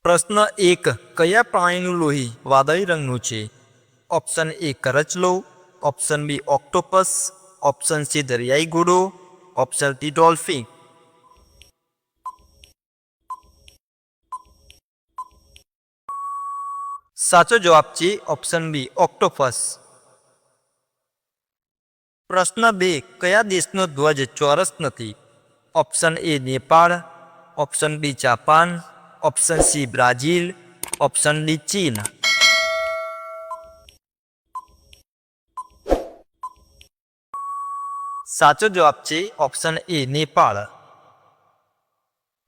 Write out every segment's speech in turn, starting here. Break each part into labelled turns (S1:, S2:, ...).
S1: પ્રશ્ન 1. કયા પ્રાણીનું લોહી વાદળી રંગનું છે? ઓપ્શન એ કરચલો, option B octopus, option C દરિયાઈ ઘોડો, ઓપ્શન ડી ડોલ્ફિન. સાચો જવાબ છે ઓપ્શન બી ઓક્ટોપસ. પ્રશ્ન 2. કયા દેશનો ધ્વજ ચોરસ નથી? Option A Nepal, option B Japan, option C Brazil, option D ચીન. સાચો જવાબ છે ઓપ્શન એ નેપાળ.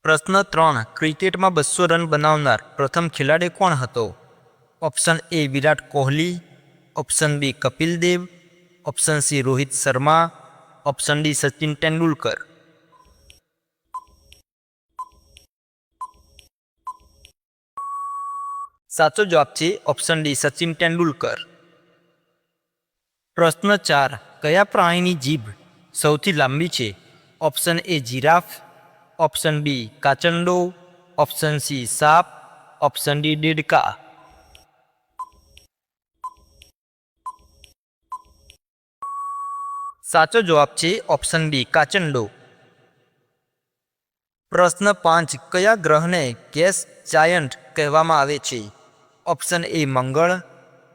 S1: પ્રશ્ન 3. ક્રિકેટમાં 200 રન બનાવનાર પ્રથમ ખેલાડી કોણ હતો? Option A Virat Kohli, option B Kapil Dev, option C Rohit Sharma, option D Sachin Tendulkar. સાચો જવાબ છે ઓપ્શન ડી સચિન તેંડુલકર. પ્રશ્ન 4. કયા પ્રાણીની જીભ સૌથી લાંબી છે? Option A giraffe, option B કાચંડો, ઓપ્શન સી સાપ, ઓપ્શન ડી દેડકા. સાચો જવાબ છે ઓપ્શન બી કાચંડો. પ્રશ્ન 5. કયા ગ્રહને ગેસ જાયન્ટ કહેવામાં આવે છે? ઓપ્શન એ મંગળ,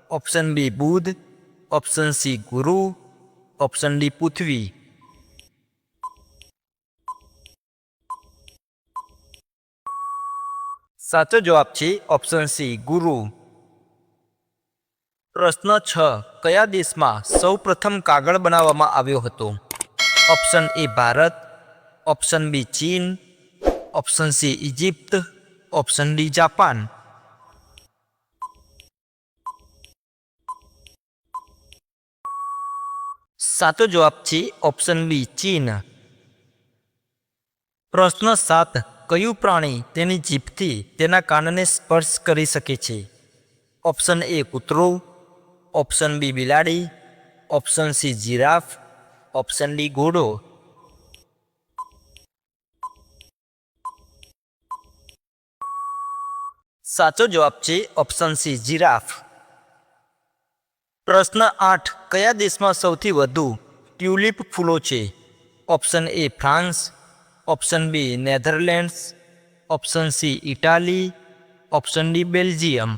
S1: ઓપ્શન બી બુધ, ઓપ્શન સી ગુરુ, ઓપ્શન ડી પૃથ્વી. સાચો જવાબ છે ઓપ્શન સી ગુરુ. પ્રશ્ન 6. કયા દેશમાં સૌ પ્રથમ કાગળ બનાવવામાં આવ્યો હતો? Option A Bharat, option B ચીન, option C Egypt, option D Japan. સાચો જવાબ છે ઓપ્શન બી ચીન. પ્રશ્ન 7. કયું પ્રાણી તેની જીભથી તેના કાનને સ્પર્શ કરી શકે છે? ઓપ્શન એ કૂતરો, ઓપ્શન બી બિલાડી, option C giraffe, option D ઘોડો. સાચો જવાબ છે ઓપ્શન સી જીરાફ. પ્રશ્ન 8. કયા દેશમાં સૌથી વધુ ટ્યુલિપ ફૂલો છે? Option A France, option B Netherlands, option C Italy, option D Belgium.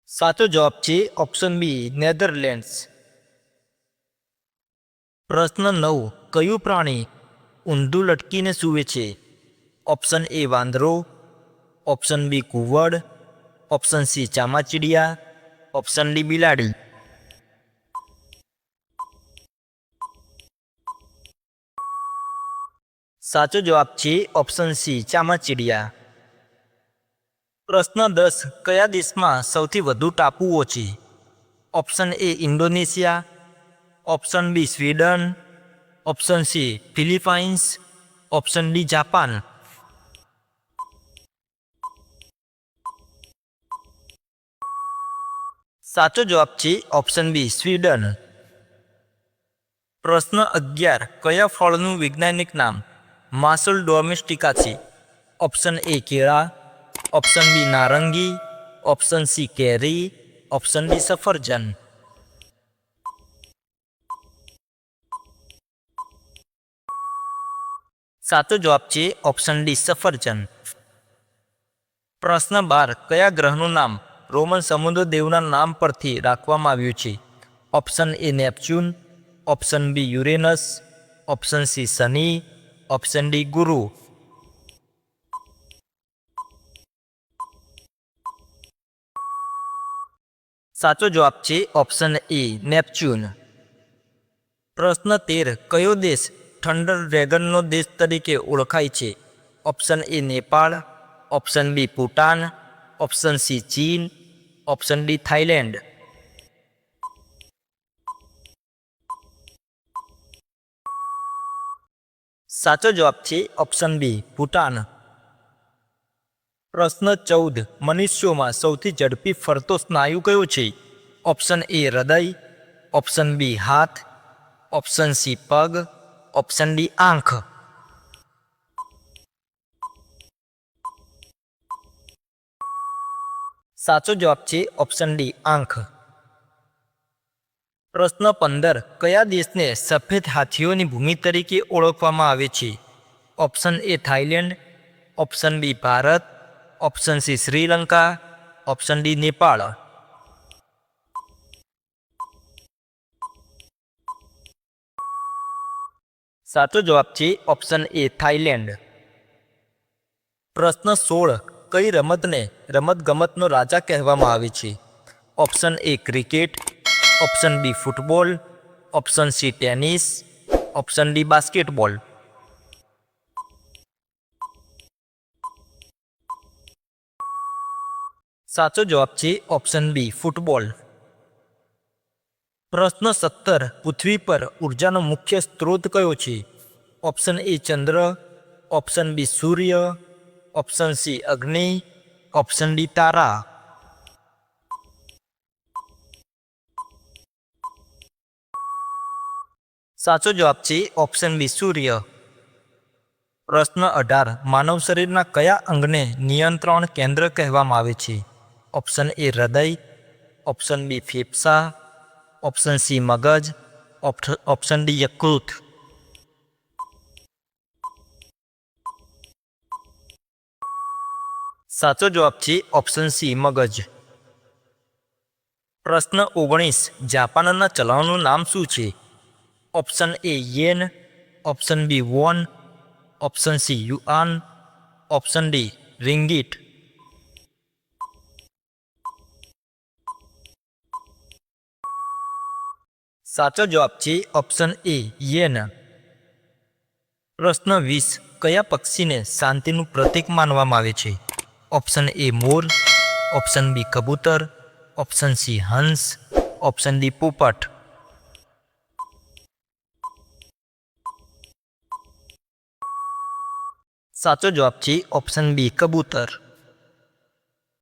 S1: સાચો જવાબ છે ઓપ્શન બી નેધરલેન્ડ્સ. પ્રશ્ન 9. કયું પ્રાણી ઊંધું લટકીને સૂવે છે? ઓપ્શન એ વાંદરો, ઓપ્શન બી કુવડ, ઓપ્શન સી ચામાચીડિયા, ઓપ્શન ડી બિલાડી. સાચો જવાબ છે ઓપ્શન સી ચામાચીડિયા. પ્રશ્ન 10. કયા દેશમાં સૌથી વધુ ટાપુઓ છે? Option A Indonesia, option B Sweden, option C Philippines, option D Japan. સાચો જવાબ છે ઓપ્શન બી સ્વીડન. પ્રશ્ન 11. કયા ફળનું વૈજ્ઞાનિક નામ માસલ ડોમેસ્ટિકા છે? ઓપ્શન એ કેળા, ઓપ્શન બી નારંગી, ઓપ્શન સી કેરી, ઓપ્શન ડી સફરજન. સાચો જવાબ છે ઓપ્શન ડી સફરજન. પ્રશ્ન 12. કયા ગ્રહનું નામ રોમન સમુદ્ર દેવના નામ પરથી રાખવામાં આવ્યું છે? Option A Neptune, option B Uranus, option C Shani, option D Guru. સાચો જવાબ છે ઓપ્શન એ નેપચ્યુન. પ્રશ્ન 13. કયો દેશ થંડર ડ્રેગનનો દેશ તરીકે ઓળખાય છે? Option A Nepal, option B Bhutan, option C ચીન, ઓપ્શન ડી થાઈલેન્ડ. સાચો જવાબ છે ઓપ્શન બી ભૂટાન. પ્રશ્ન 14. મનુષ્યોમાં સૌથી ઝડપી ફરતો સ્નાયુ કયો છે? ઓપ્શન એ હૃદય, ઓપ્શન બી હાથ, ઓપ્શન સી પગ, ઓપ્શન ડી આંખ. સાચો જવાબ છે ઓપ્શન ડી આંખ. પ્રશ્ન 15 કયા દેશને સફેદ હાથીઓની ભૂમિ તરીકે ઓળખવામાં આવે છે? Option A Thailand, option B Bharat, option C Sri Lanka, option D Nepal. સાચો જવાબ છે ઓપ્શન એ થાઈલેન્ડ. પ્રશ્ન 16 કઈ રમતને રમતગમતનો રાજા કહેવામાં આવે છે? Option A cricket, option B football, option C tennis, option D basketball. સાચો જવાબ છે ઓપ્શન બી ફૂટબોલ. પ્રશ્ન 17 પૃથ્વી પર ઉર્જાનો મુખ્ય સ્ત્રોત કયો છે? ઓપ્શન એ ચંદ્ર, ઓપ્શન બી સૂર્ય, ઓપ્શન સી અગ્નિ, ઓપ્શન ડી તારા. સાચો જવાબ છે ઓપ્શન બી સૂર્ય. પ્રશ્ન 18 માનવ શરીરના કયા અંગને નિયંત્રણ કેન્દ્ર કહેવામાં આવે છે? ઓપ્શન એ હૃદય, ઓપ્શન બી ફેફસા, ઓપ્શન સી મગજ, ઓપ્શન ડી યકૃત. સાચો જવાબ છે ઓપ્શન સી મગજ. પ્રશ્ન 19 જાપાનના ચલણનું નામ શું છે? Option A yen, option B won, option C yuan, option D ringgit. સાચો જવાબ છે ઓપ્શન એ યેન. પ્રશ્ન 20 કયા પક્ષીને શાંતિનું પ્રતીક માનવામાં આવે છે? ઓપ્શન એ મોર, ઓપ્શન બી કબૂતર, ઓપ્શન સી હંસ, ઓપ્શન ડી પોપટ. સાચો જવાબ છે ઓપ્શન બી કબૂતર.